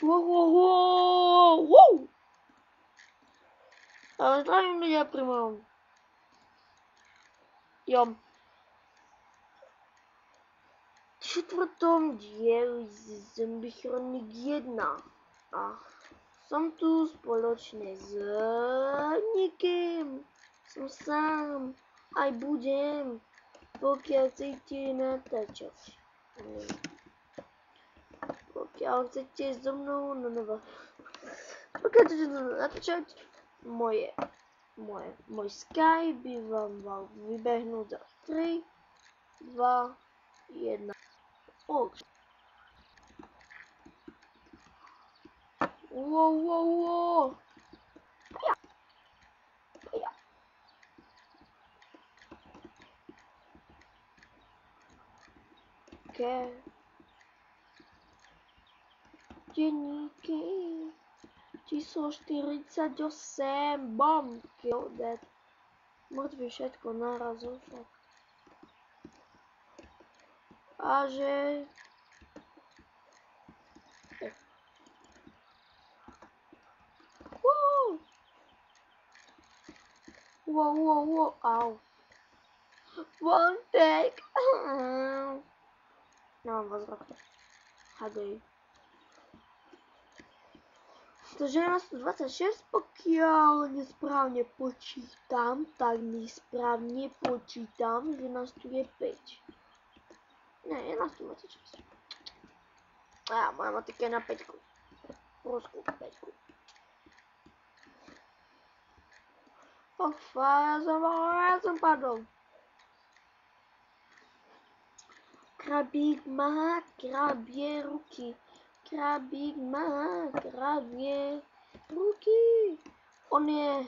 Wow. Ale zdravím ľudia pri mojom. Čtvrtom dieli z Zombie Chronic 1 a som tu spoločne s nikým, som sám, aj budem, pokiaľ chcete natáčať. Pokiaľ chcete so mnou pokiaľ chcete natáčať, môj Skype by vám mal vybehnúť za 3, 2, 1. Wow. Ja. Denníky. Číslo 48. Bomb. Kill that. Mŕtvy všetko naraz však. A že... Wow. Au. One take. Nemám vás rád. Hadej. 126, pokiaľ nesprávne počítam, tak nesprávne počítam, že nás tu je 5. Ne, je nás tu 26. Moja matika je na 5. Prosku 5. Ja som padol. Krabík má krabie ruky. Krabík má krabie ruky. On je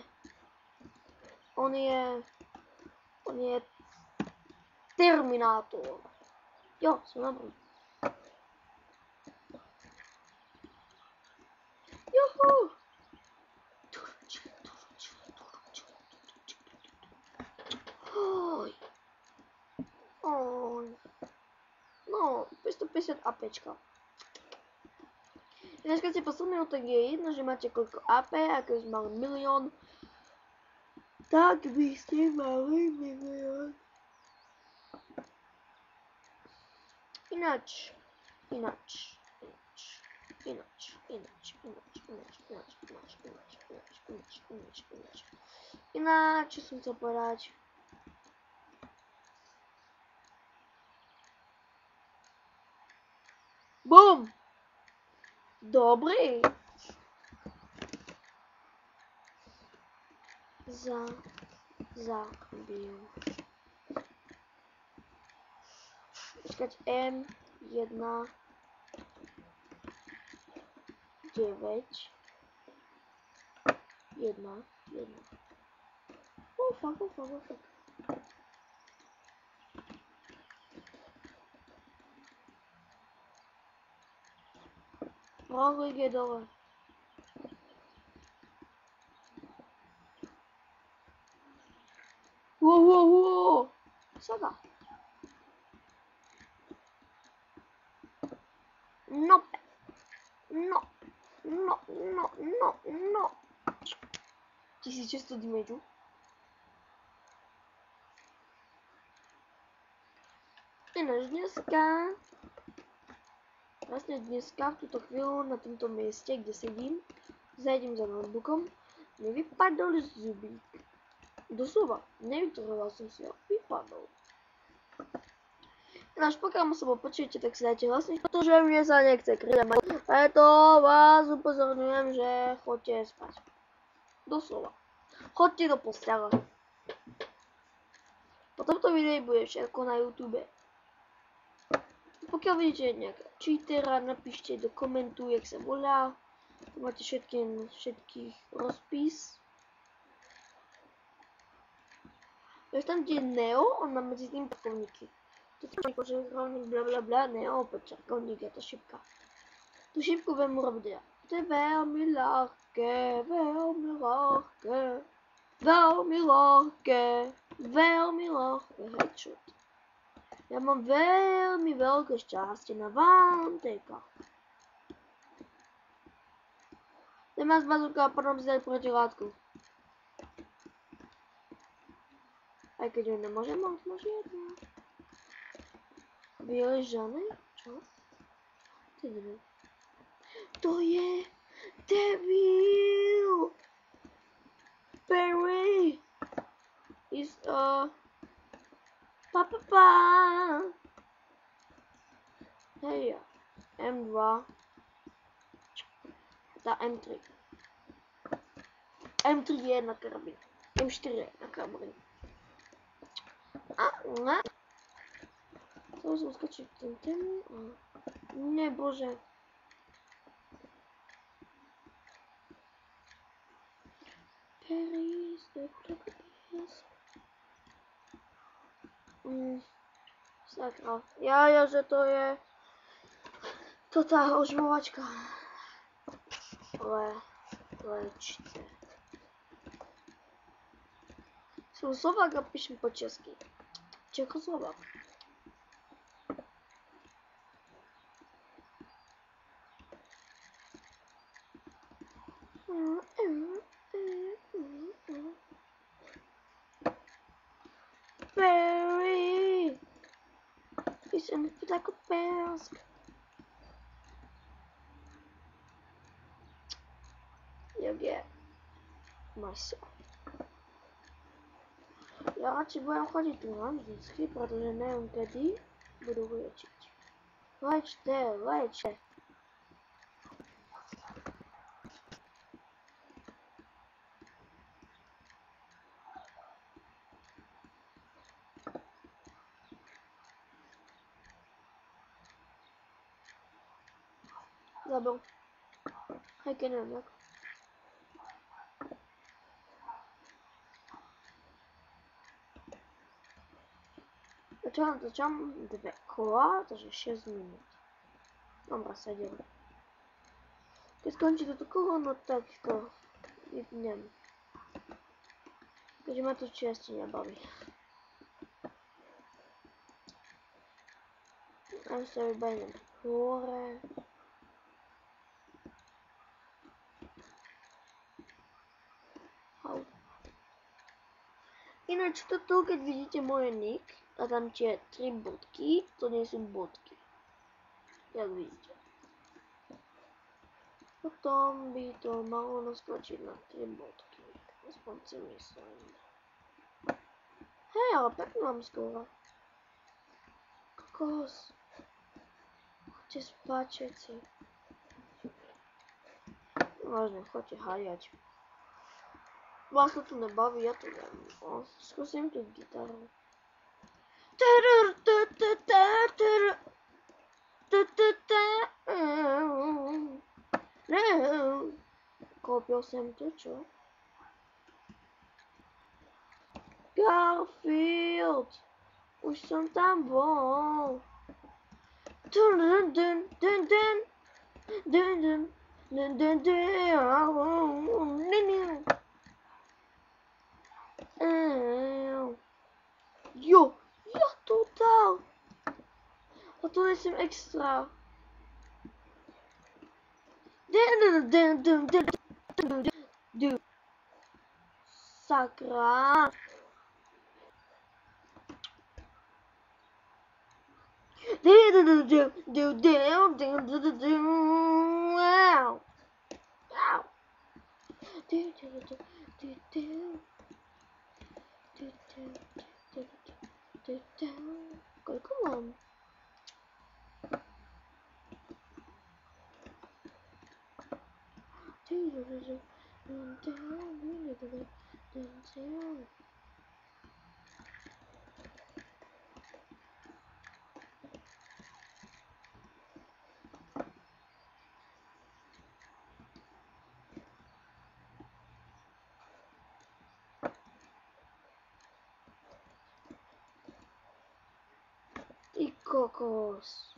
Terminátor. Jo, som dobrý. Juhu. Oj. No, 550 APčka. Dnes keď ste posledného, tak je jedno, že máte koľko AP, a keď ste mali milión, tak by ste mali milión. Ináč. Čo som chcel povedať? Bum! Dobrý. Zabijem. Počkať M1 9 1. Fuck. Rohlík je dole. Wow. Sada. No. 1600 damage. Ináč dneska v túto chvíľu na tomto mieste, kde sedím, zajdem za notebookom, mi vypadol zubík. Doslova, nevytrhoval som si ho, vypadol. Ináč pokiaľ ma sebou počujete, tak si dajte hlasný, pretože mne sa nechce kryť. Preto vás upozorňujem, že choďte spať. Doslova. Choďte do postele. Po tomto videu bude všetko na YouTube. Pokiaľ vidíte nejakého cheatera, napíšte do komentu, jak sa volá. Máte všetkých rozpis. Vieš tam, kde je Neo, on má medzi tým čarkovníky. To je čarkovník, blablabla, Neo, opäť čarkovník, je to šipka. Tu šipku viem urobiť ja. To je veľmi ľahké. Headshot. Ja mám veľmi veľké šťastie na vám, tejka. Nemá z bazooka a potom si dať protilátku. Aj keď ho nemôžem mať, môže jedno. Vyležané? Čo? To je debil. To je debil! Barry is a pa. Hej, M2. Tá M3. M3 je na karabín. M4 je na karabín. Ne. Chcel som skočiť ten. Nebože. Paris, sakra. Ja, že to je to tá ožmovačka. Lečce. Som Slovák a píšem po česky. Čechoslovák. Barry! Píšem ako pésk. Jak je maso. Ja radši budem chodiť tu vždycky, protože neviem kedy budú liečiť. Lečte. Zabil. Aj keď neviem ako. Začám 2 kola, takže 6 minút. Dobra, 7. Keď skončí toto kolo, no tak to vypnem. Keďže ma to časti nebaví. Ja sa vybajnem hore. Ináč toto, keď vidíte moje nick a tam tie 3 bodky, to nie sú bodky. Jak vidíte. Potom by to malo naskočiť na 3 bodky. Aspoň si myslím. Hej, ale pekne mám skoro. Kokos. Choďte spať všetci. Vážne, choďte hajať. Vás to tu nebaví, ja to neviem. Skúsim tú gitaru. Koupil jsem to, čo? Garfield! Už som tam bol. Jo, ja to dal. A to nesem extra. Sakra. Koľko mám? Ty kokos.